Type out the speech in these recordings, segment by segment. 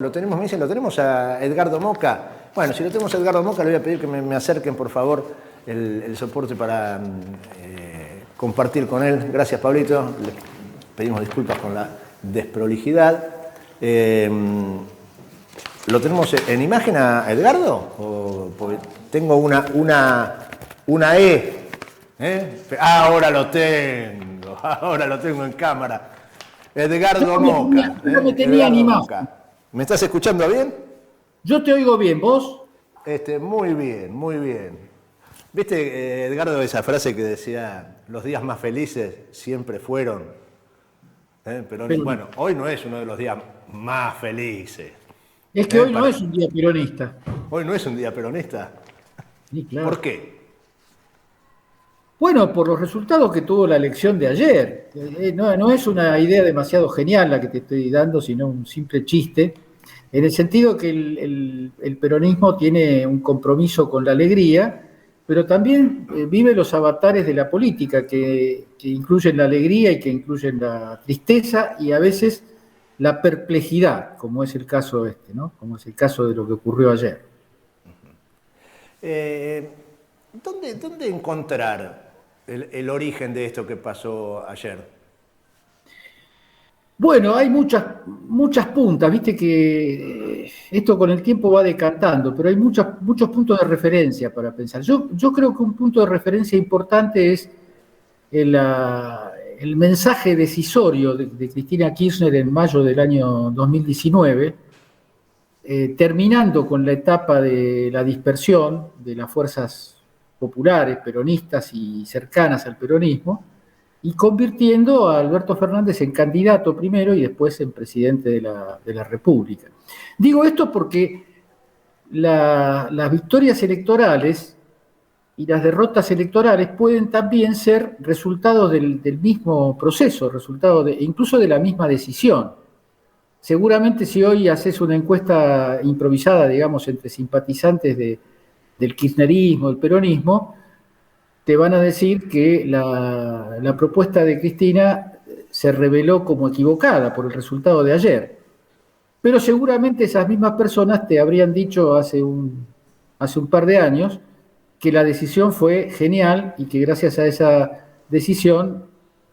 Lo tenemos, me dicen, lo tenemos a Edgardo Moca. Bueno, si lo tenemos a Edgardo Moca, le voy a pedir que me acerquen, por favor, el soporte para compartir con él. Gracias, Pablito. Le pedimos disculpas con la desprolijidad. ¿Lo tenemos en imagen a Edgardo? Porque tengo una E. Ahora lo tengo en cámara. Edgardo Moca. No me tenía ni más. ¿Me estás escuchando bien? Yo te oigo bien, ¿vos? Muy bien, muy bien. ¿Viste, Edgardo, esa frase que decía, los días más felices siempre fueron? Pero bueno, hoy no es uno de los días más felices. Es que hoy no es un día peronista. ¿Hoy no es un día peronista? Sí, claro. ¿Por qué? Bueno, por los resultados que tuvo la elección de ayer. No es una idea demasiado genial la que te estoy dando, sino un simple chiste, en el sentido que el peronismo tiene un compromiso con la alegría, pero también vive los avatares de la política, que incluyen la alegría y que incluyen la tristeza y a veces la perplejidad, como es el caso ¿no? Como es el caso de lo que ocurrió ayer. ¿Dónde encontrar el origen de esto que pasó ayer? Bueno, hay muchas puntas, viste que esto con el tiempo va decantando, pero hay muchos puntos de referencia para pensar. Yo creo que un punto de referencia importante es el mensaje decisorio de Cristina Kirchner en mayo del año 2019, terminando con la etapa de la dispersión de las fuerzas populares, peronistas y cercanas al peronismo, y convirtiendo a Alberto Fernández en candidato primero y después en presidente de la República. Digo esto porque las victorias electorales y las derrotas electorales pueden también ser resultados del mismo proceso, resultado incluso de la misma decisión. Seguramente si hoy haces una encuesta improvisada, digamos, entre simpatizantes del kirchnerismo, del peronismo, te van a decir que la propuesta de Cristina se reveló como equivocada por el resultado de ayer. Pero seguramente esas mismas personas te habrían dicho hace un par de años que la decisión fue genial y que gracias a esa decisión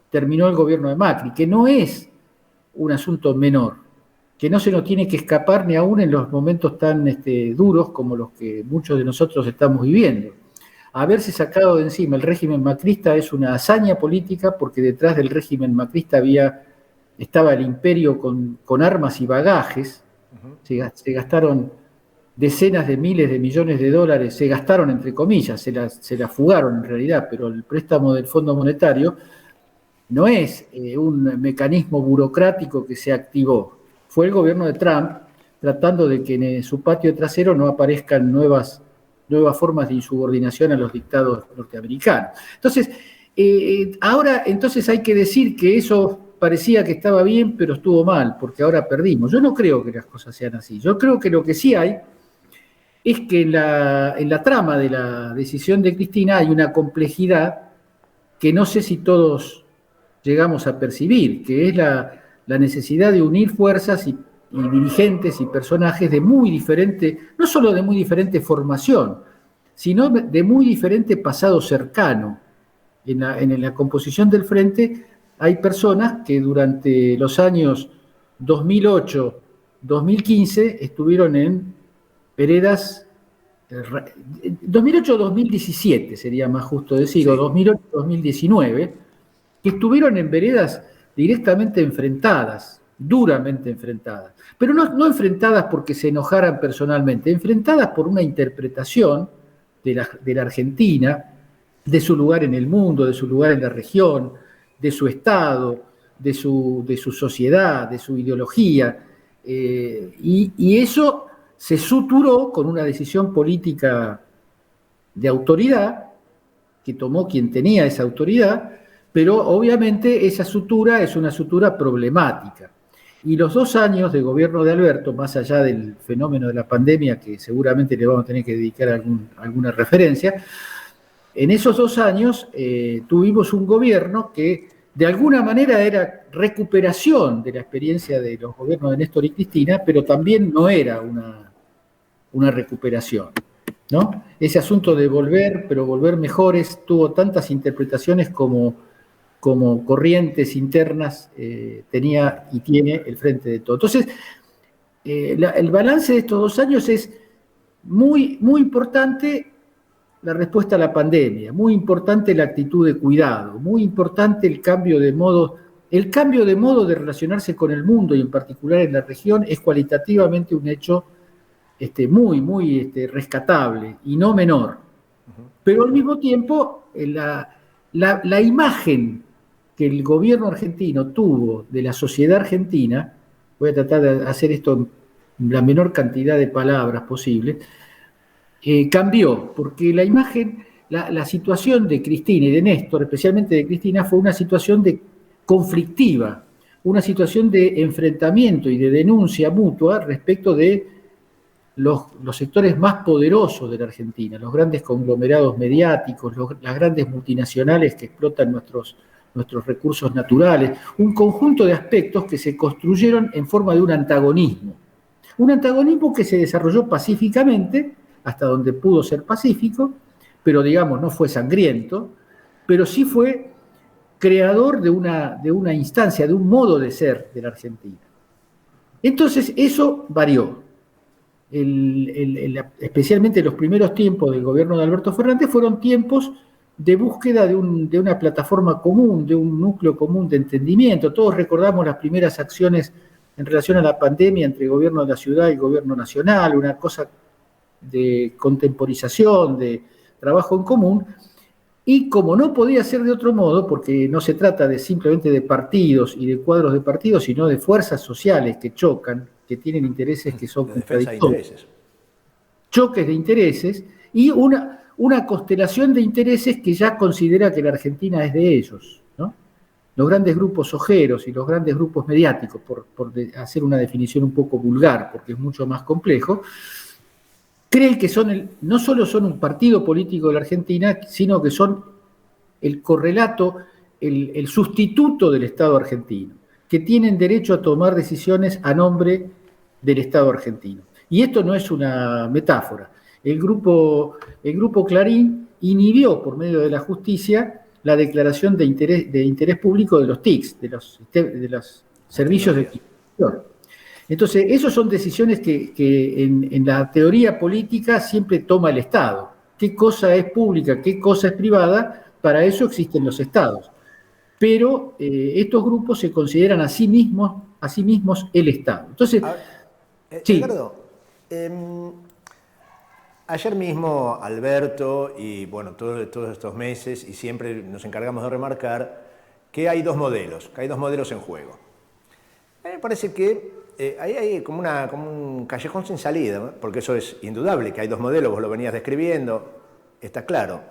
terminó el gobierno de Macri, que no es un asunto menor, que no se nos tiene que escapar ni aún en los momentos tan duros como los que muchos de nosotros estamos viviendo. Haberse sacado de encima el régimen macrista es una hazaña política porque detrás del régimen macrista estaba el imperio con armas y bagajes. Se gastaron decenas de miles de millones de dólares, se gastaron entre comillas, se las fugaron en realidad, pero el préstamo del Fondo Monetario no es un mecanismo burocrático que se activó. Fue el gobierno de Trump tratando de que en su patio trasero no aparezcan nuevas formas de insubordinación a los dictados norteamericanos. Entonces, ahora entonces hay que decir que eso parecía que estaba bien, pero estuvo mal, porque ahora perdimos. Yo no creo que las cosas sean así. Yo creo que lo que sí hay es que en la trama de la decisión de Cristina hay una complejidad que no sé si todos llegamos a percibir, que es la necesidad de unir fuerzas y dirigentes y personajes de muy diferente, no solo de muy diferente formación, sino de muy diferente pasado cercano. En la composición del Frente hay personas que durante los años 2008-2015 estuvieron en veredas, 2008-2017 sería más justo decir, sí, o 2008-2019, que estuvieron en veredas directamente enfrentadas, duramente enfrentadas, pero no enfrentadas porque se enojaran personalmente, enfrentadas por una interpretación de la Argentina, de su lugar en el mundo, de su lugar en la región, de su Estado, de su sociedad, de su ideología, y eso se suturó con una decisión política de autoridad que tomó quien tenía esa autoridad, pero obviamente esa sutura es una sutura problemática. Y los 2 años de gobierno de Alberto, más allá del fenómeno de la pandemia, que seguramente le vamos a tener que dedicar alguna referencia, en esos 2 años tuvimos un gobierno que de alguna manera era recuperación de la experiencia de los gobiernos de Néstor y Cristina, pero también no era una recuperación, ¿no? Ese asunto de volver, pero volver mejores, tuvo tantas interpretaciones como corrientes internas tenía y tiene el Frente de Todos. Entonces, el balance de estos 2 años es muy, muy importante la respuesta a la pandemia, muy importante la actitud de cuidado, muy importante el cambio de modo de relacionarse con el mundo y en particular en la región es cualitativamente un hecho muy, muy rescatable y no menor. Pero al mismo tiempo, la imagen que el gobierno argentino tuvo de la sociedad argentina, voy a tratar de hacer esto en la menor cantidad de palabras posible, cambió, porque la imagen, la situación de Cristina y de Néstor, especialmente de Cristina, fue una situación conflictiva, una situación de enfrentamiento y de denuncia mutua respecto de los sectores más poderosos de la Argentina, los grandes conglomerados mediáticos, las grandes multinacionales que explotan nuestros recursos naturales, un conjunto de aspectos que se construyeron en forma de un antagonismo que se desarrolló pacíficamente, hasta donde pudo ser pacífico, pero digamos no fue sangriento, pero sí fue creador de una instancia, de un modo de ser de la Argentina. Entonces eso varió. Especialmente los primeros tiempos del gobierno de Alberto Fernández fueron tiempos de búsqueda de una plataforma común, de un núcleo común de entendimiento. Todos recordamos las primeras acciones en relación a la pandemia entre el gobierno de la ciudad y el gobierno nacional, una cosa de contemporización, de trabajo en común, y como no podía ser de otro modo, porque no se trata simplemente de partidos y de cuadros de partidos, sino de fuerzas sociales que chocan, que tienen intereses que son contradictorios. Choques de intereses y una constelación de intereses que ya considera que la Argentina es de ellos, ¿no? Los grandes grupos ojeros y los grandes grupos mediáticos, por hacer una definición un poco vulgar, porque es mucho más complejo, creen que no solo son un partido político de la Argentina, sino que son el correlato, el sustituto del Estado argentino, que tienen derecho a tomar decisiones a nombre del Estado argentino. Y esto no es una metáfora. El grupo Clarín inhibió por medio de la justicia la declaración de interés público de los TICs, de los servicios de extinción. Entonces, esas son decisiones que en la teoría política siempre toma el Estado. ¿Qué cosa es pública, qué cosa es privada? Para eso existen los Estados. Pero estos grupos se consideran a sí mismos el Estado. Entonces, sí. Edgardo, ayer mismo Alberto y bueno, todos estos meses, y siempre nos encargamos de remarcar que hay dos modelos en juego. A mí me parece que ahí hay como un callejón sin salida, ¿no? Porque eso es indudable, que hay dos modelos, vos lo venías describiendo, está claro.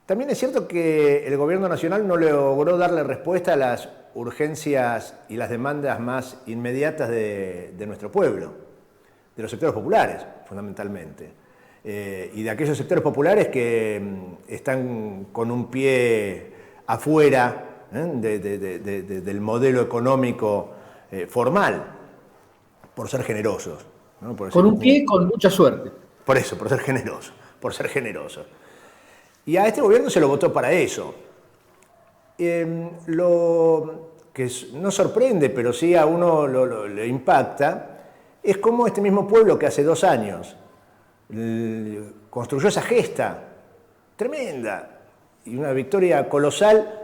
También es cierto que el gobierno nacional no logró darle respuesta a las urgencias y las demandas más inmediatas de nuestro pueblo, de los sectores populares, fundamentalmente. Y de aquellos sectores populares que están con un pie afuera del modelo económico formal, por ser generosos, ¿no? Con un pie con mucha suerte. Por eso, por ser generosos. Y a este gobierno se lo votó para eso. Lo que no sorprende, pero sí a uno le impacta, es cómo este mismo pueblo que hace 2 años construyó esa gesta tremenda y una victoria colosal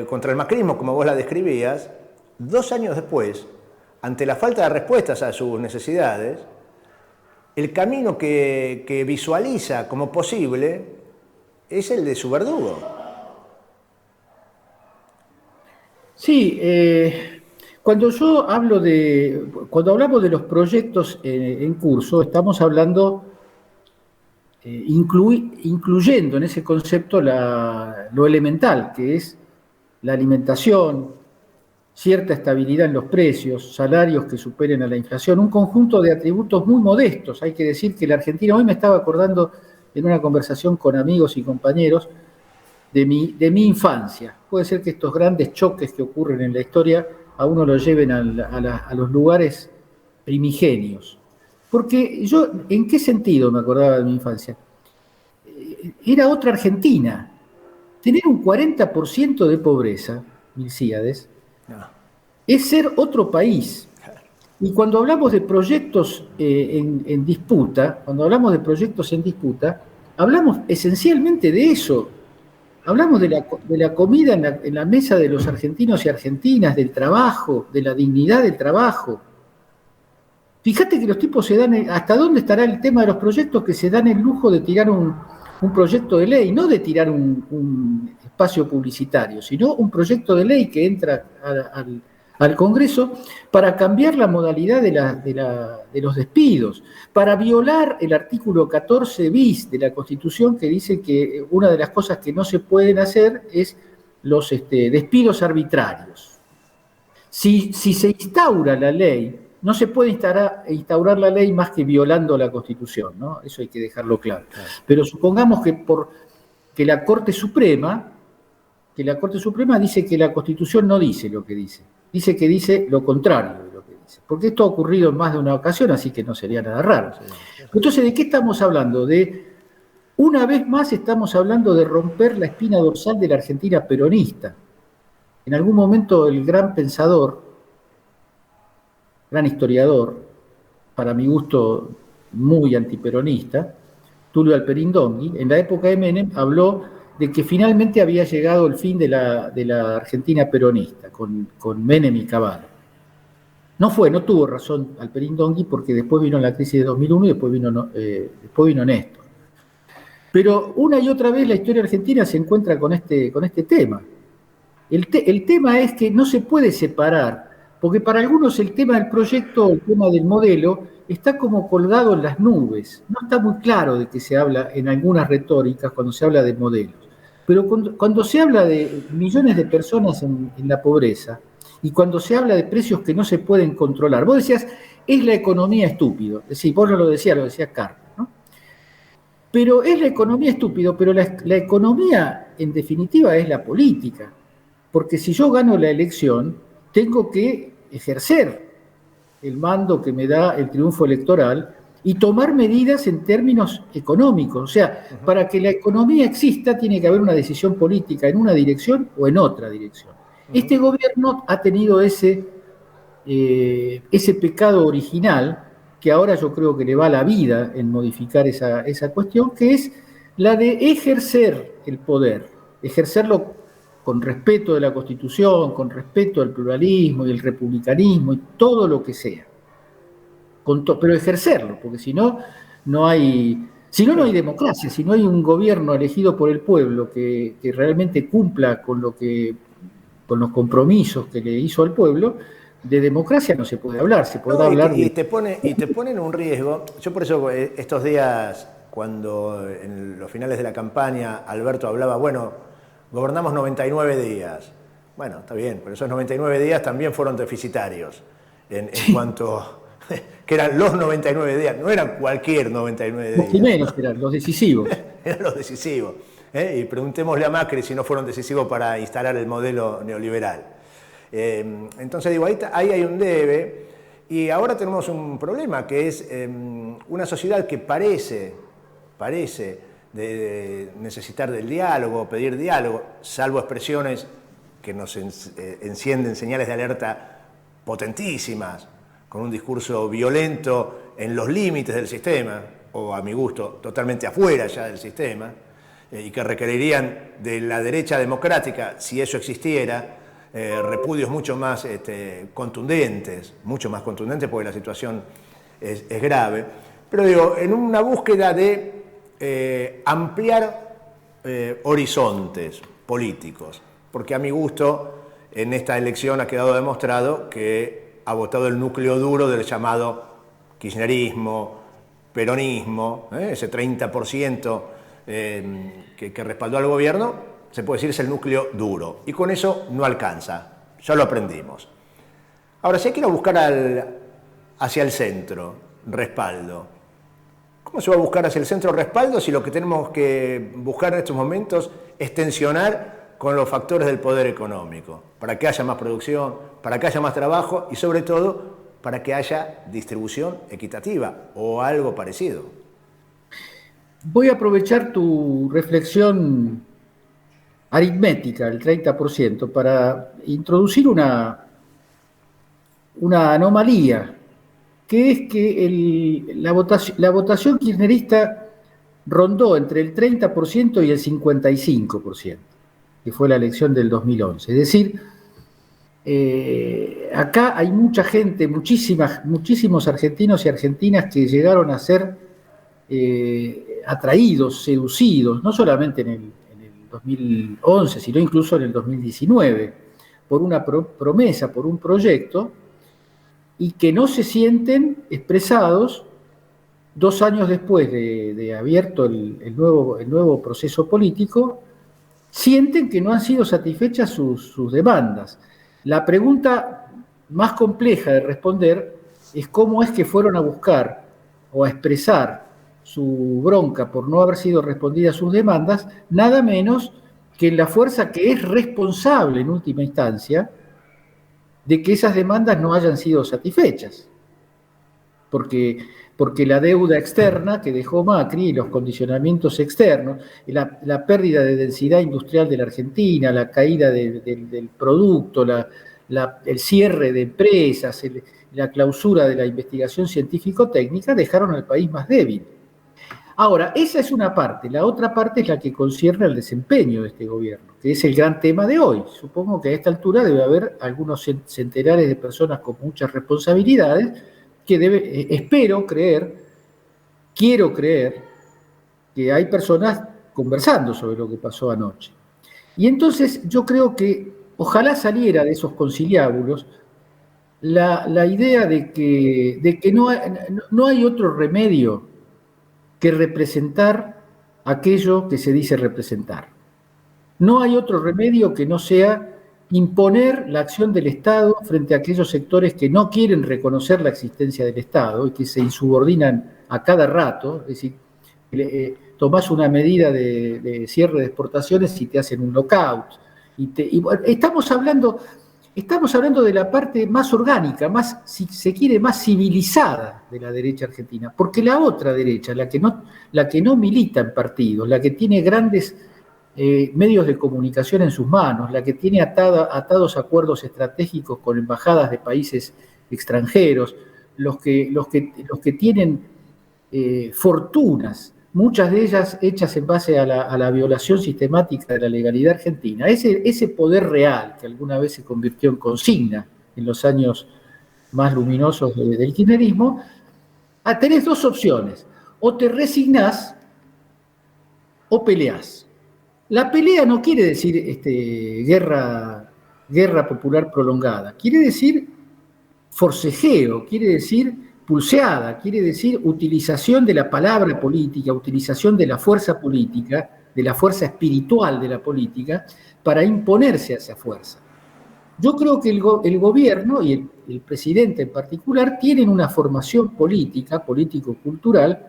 contra el macrismo, como vos la describías, 2 años después, ante la falta de respuestas a sus necesidades, el camino que visualiza como posible es el de su verdugo. Sí, cuando hablamos de los proyectos en curso, estamos hablando, incluyendo en ese concepto lo elemental, que es la alimentación, cierta estabilidad en los precios, salarios que superen a la inflación, un conjunto de atributos muy modestos. Hay que decir que la Argentina, hoy me estaba acordando en una conversación con amigos y compañeros de mi infancia. puede ser que estos grandes choques que ocurren en la historia a uno lo lleven a los lugares primigenios. Porque yo, ¿en qué sentido me acordaba de mi infancia? Era otra Argentina. Tener un 40% de pobreza, Milcíades, No. es ser otro país. Y cuando hablamos de proyectos en disputa, hablamos esencialmente de eso. Hablamos de la comida en la mesa de los argentinos y argentinas, del trabajo, de la dignidad del trabajo. Fíjate que los tipos se dan, ¿hasta dónde estará el tema de los proyectos que se dan el lujo de tirar un proyecto de ley? No de tirar un espacio publicitario, sino un proyecto de ley que entra al Congreso para cambiar la modalidad de los despidos, para violar el artículo 14 bis de la Constitución que dice que una de las cosas que no se pueden hacer es los despidos arbitrarios. Si se instaura la ley, no se puede instaurar la ley más que violando la Constitución, ¿no? Eso hay que dejarlo claro. Pero supongamos que la Corte Suprema dice que la Constitución no dice lo que dice que dice lo contrario de lo que dice. Porque esto ha ocurrido en más de una ocasión, así que no sería nada raro. Entonces, ¿de qué estamos hablando? Una vez más estamos hablando de romper la espina dorsal de la Argentina peronista. En algún momento el gran pensador, gran historiador, para mi gusto muy antiperonista, Tulio Alperindongui, en la época de Menem, habló de que finalmente había llegado el fin de la Argentina peronista, con Menem y Cavallo. No tuvo razón Alperindongui, porque después vino la crisis de 2001 y después vino Néstor. Pero una y otra vez la historia argentina se encuentra con este tema. El tema es que no se puede separar, porque para algunos el tema del proyecto, el tema del modelo, está como colgado en las nubes. No está muy claro de qué se habla en algunas retóricas cuando se habla de modelos. Pero cuando se habla de millones de personas en la pobreza y cuando se habla de precios que no se pueden controlar, vos decías, es la economía estúpido. Es decir, vos no lo decía Carlos, ¿no? Pero es la economía estúpido, pero la economía en definitiva es la política. Porque si yo gano la elección, tengo que ejercer el mando que me da el triunfo electoral y tomar medidas en términos económicos. O sea, para que la economía exista tiene que haber una decisión política en una dirección o en otra dirección. Este gobierno ha tenido ese pecado original, que ahora yo creo que le va la vida en modificar esa cuestión, que es la de ejercer el poder, ejercerlo con respeto de la Constitución, con respeto al pluralismo y el republicanismo y todo lo que sea. Pero ejercerlo, porque si no, no hay democracia, si no hay un gobierno elegido por el pueblo que realmente cumpla con los compromisos que le hizo al pueblo, de democracia no se puede hablar, se podrá hablar y te pone en un riesgo. Yo por eso estos días, cuando en los finales de la campaña Alberto hablaba, bueno, gobernamos 99 días. Bueno, está bien, pero esos 99 días también fueron deficitarios en cuanto que eran los 99 días, no eran cualquier 99 días. Los primeros eran los decisivos. Eran los decisivos. Y preguntémosle a Macri si no fueron decisivos para instalar el modelo neoliberal. Entonces digo, ahí hay un debe, y ahora tenemos un problema, que es una sociedad que parece de necesitar del diálogo, pedir diálogo, salvo expresiones que nos encienden señales de alerta potentísimas, con un discurso violento en los límites del sistema, o a mi gusto, totalmente afuera ya del sistema, y que requerirían de la derecha democrática, si eso existiera, repudios mucho más contundentes, porque la situación es grave. Pero digo, en una búsqueda de ampliar horizontes políticos, porque a mi gusto en esta elección ha quedado demostrado que ha votado el núcleo duro del llamado kirchnerismo, peronismo, ese 30% que respaldó al gobierno, se puede decir es el núcleo duro, y con eso no alcanza, ya lo aprendimos. Ahora, si hay que ir a buscar hacia el centro respaldo, ¿cómo se va a buscar hacia el centro respaldo si lo que tenemos que buscar en estos momentos es tensionar con los factores del poder económico, para que haya más producción, para que haya más trabajo y sobre todo para que haya distribución equitativa o algo parecido. Voy a aprovechar tu reflexión aritmética, el 30%, para introducir una anomalía, que es que la votación kirchnerista rondó entre el 30% y el 55%, que fue la elección del 2011. Es decir, acá hay mucha gente, muchísimos argentinos y argentinas que llegaron a ser atraídos, seducidos, no solamente en el 2011, sino incluso en el 2019, por una promesa, por un proyecto, y que no se sienten expresados 2 años después de abierto el nuevo proceso político, sienten que no han sido satisfechas sus demandas. La pregunta más compleja de responder es cómo es que fueron a buscar o a expresar su bronca por no haber sido respondidas sus demandas, nada menos que en la fuerza que es responsable en última instancia de que esas demandas no hayan sido satisfechas. Porque la deuda externa que dejó Macri y los condicionamientos externos, la pérdida de densidad industrial de la Argentina, la caída del producto, el cierre de empresas, la clausura de la investigación científico-técnica, dejaron al país más débil. Ahora, esa es una parte. La otra parte es la que concierne al desempeño de este gobierno, que es el gran tema de hoy. Supongo que a esta altura debe haber algunos centenares de personas con muchas responsabilidades que quiero creer, que hay personas conversando sobre lo que pasó anoche. Y entonces yo creo que ojalá saliera de esos conciliábulos la idea de que no hay otro remedio que representar aquello que se dice representar. No hay otro remedio que no sea imponer la acción del Estado frente a aquellos sectores que no quieren reconocer la existencia del Estado y que se insubordinan a cada rato. Es decir, tomás una medida de cierre de exportaciones y te hacen un lockout. Estamos hablando de la parte más orgánica, más, si se quiere, más civilizada de la derecha argentina, porque la otra derecha, la que no milita en partidos, la que tiene grandes medios de comunicación en sus manos, la que tiene atados acuerdos estratégicos con embajadas de países extranjeros, los que tienen fortunas, muchas de ellas hechas en base a la violación sistemática de la legalidad argentina, ese poder real que alguna vez se convirtió en consigna en los años más luminosos del kirchnerismo, tenés dos opciones: o te resignás o peleás. La pelea no quiere decir guerra popular prolongada, quiere decir forcejeo, quiere decir pulseada, quiere decir utilización de la palabra política, utilización de la fuerza política, de la fuerza espiritual de la política, para imponerse a esa fuerza. Yo creo que el gobierno y el presidente en particular tienen una formación política, político-cultural,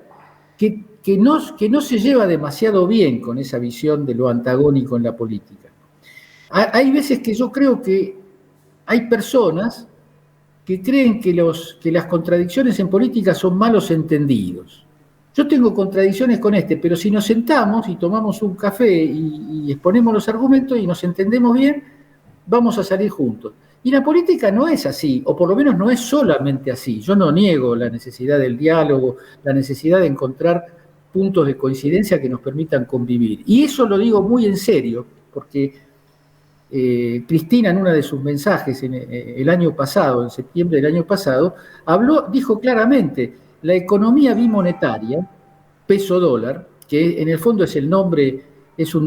que no se lleva demasiado bien con esa visión de lo antagónico en la política. Hay veces que yo creo que hay personas que creen que las contradicciones en política son malos entendidos. Yo tengo contradicciones con pero si nos sentamos y tomamos un café y exponemos los argumentos y nos entendemos bien, vamos a salir juntos. Y la política no es así, o por lo menos no es solamente así. Yo no niego la necesidad del diálogo, la necesidad de encontrar puntos de coincidencia que nos permitan convivir. Y eso lo digo muy en serio, porque Cristina, en uno de sus mensajes el año pasado, en septiembre del año pasado, dijo claramente: la economía bimonetaria, peso dólar, que en el fondo es un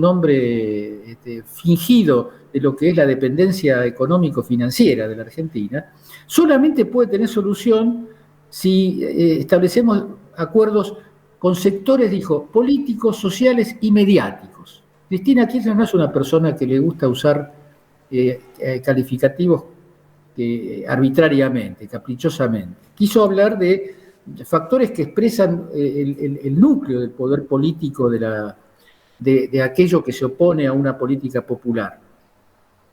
nombre fingido de lo que es la dependencia económico-financiera de la Argentina, solamente puede tener solución si establecemos acuerdos con sectores, dijo, políticos, sociales y mediáticos. Cristina Kirchner no es una persona que le gusta usar calificativos arbitrariamente, caprichosamente. Quiso hablar de factores que expresan el núcleo del poder político de aquello que se opone a una política popular.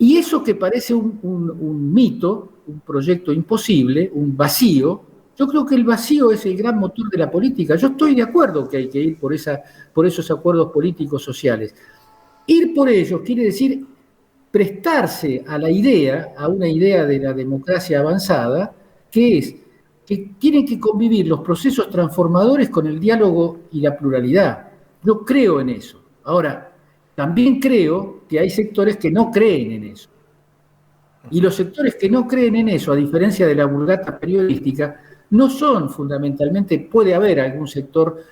Y eso que parece un mito, un proyecto imposible, un vacío, yo creo que el vacío es el gran motor de la política. Yo estoy de acuerdo que hay que ir por esos acuerdos políticos sociales. Ir por ellos quiere decir prestarse a la idea, a una idea de la democracia avanzada, que es que tienen que convivir los procesos transformadores con el diálogo y la pluralidad. Yo creo en eso. Ahora, también creo que hay sectores que no creen en eso. Y los sectores que no creen en eso, a diferencia de la vulgata periodística, no son fundamentalmente, puede haber algún sector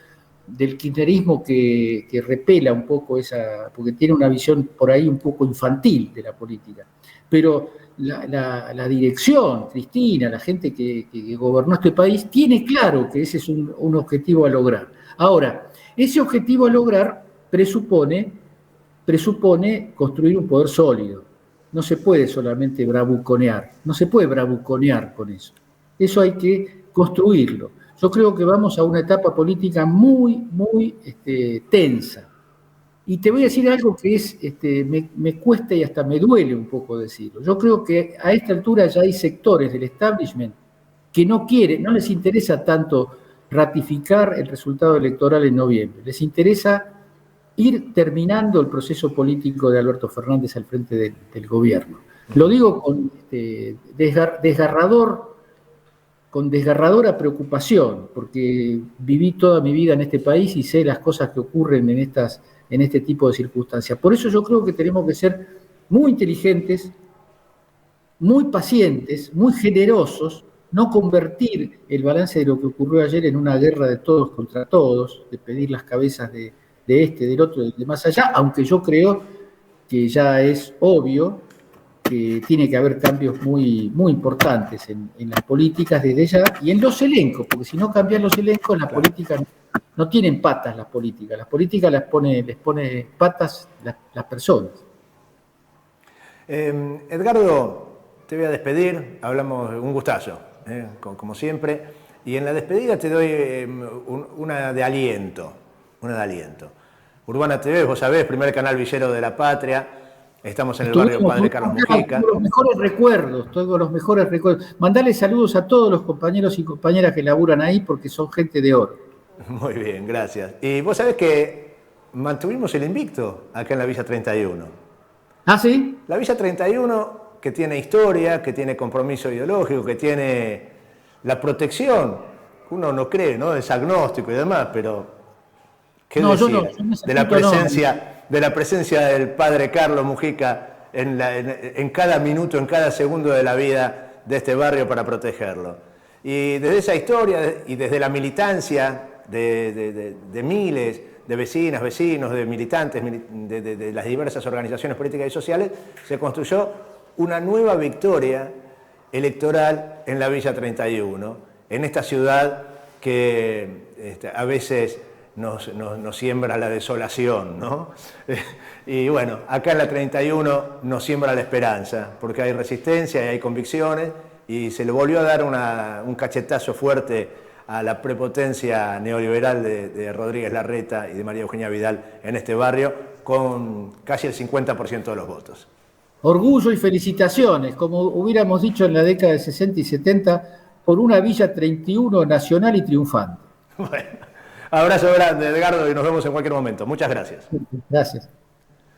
del kirchnerismo que repela un poco esa, porque tiene una visión por ahí un poco infantil de la política. Pero la dirección, Cristina, la gente que gobernó este país, tiene claro que ese es un objetivo a lograr. Ahora, ese objetivo a lograr presupone construir un poder sólido. No se puede solamente bravuconear, no se puede bravuconear con eso. Eso hay que construirlo. Yo creo que vamos a una etapa política muy tensa. Y te voy a decir algo que me cuesta y hasta me duele un poco decirlo. Yo creo que a esta altura ya hay sectores del establishment que no les interesa tanto ratificar el resultado electoral en noviembre. Les interesa ir terminando el proceso político de Alberto Fernández al frente del gobierno. Lo digo con desgarradora preocupación, porque viví toda mi vida en este país y sé las cosas que ocurren en este tipo de circunstancias. Por eso yo creo que tenemos que ser muy inteligentes, muy pacientes, muy generosos, no convertir el balance de lo que ocurrió ayer en una guerra de todos contra todos, de pedir las cabezas de del otro, de más allá, aunque yo creo que ya es obvio que tiene que haber cambios muy importantes en las políticas desde ya y en los elencos, porque si no cambian los elencos, las políticas no tienen patas las políticas les pone patas las personas. Edgardo, te voy a despedir, hablamos un gustazo, como siempre, y en la despedida te doy una de aliento. Urbana TV, vos sabés, primer canal villero de la patria. Estamos en el barrio Padre Carlos Mujica. Tengo los mejores recuerdos. Mandale saludos a todos los compañeros y compañeras que laburan ahí porque son gente de oro. Muy bien, gracias. Y vos sabés que mantuvimos el invicto acá en la Villa 31. ¿Ah, sí? La Villa 31, que tiene historia, que tiene compromiso ideológico, que tiene la protección. Uno no cree, ¿no? Es agnóstico y demás, pero ¿qué decir? De la presencia del padre Carlos Mujica en cada minuto, en cada segundo de la vida de este barrio para protegerlo. Y desde esa historia y desde la militancia de miles de vecinas, vecinos, de militantes de las diversas organizaciones políticas y sociales, se construyó una nueva victoria electoral en la Villa 31, en esta ciudad que a veces nos siembra la desolación, ¿no? Y bueno, acá en la 31 nos siembra la esperanza, porque hay resistencia y hay convicciones, y se le volvió a dar un cachetazo fuerte a la prepotencia neoliberal de Rodríguez Larreta y de María Eugenia Vidal en este barrio, con casi el 50% de los votos. Orgullo y felicitaciones, como hubiéramos dicho en la década de 60 y 70, por una Villa 31 nacional y triunfante. Bueno, abrazo grande, Edgardo, y nos vemos en cualquier momento. Muchas gracias. Gracias.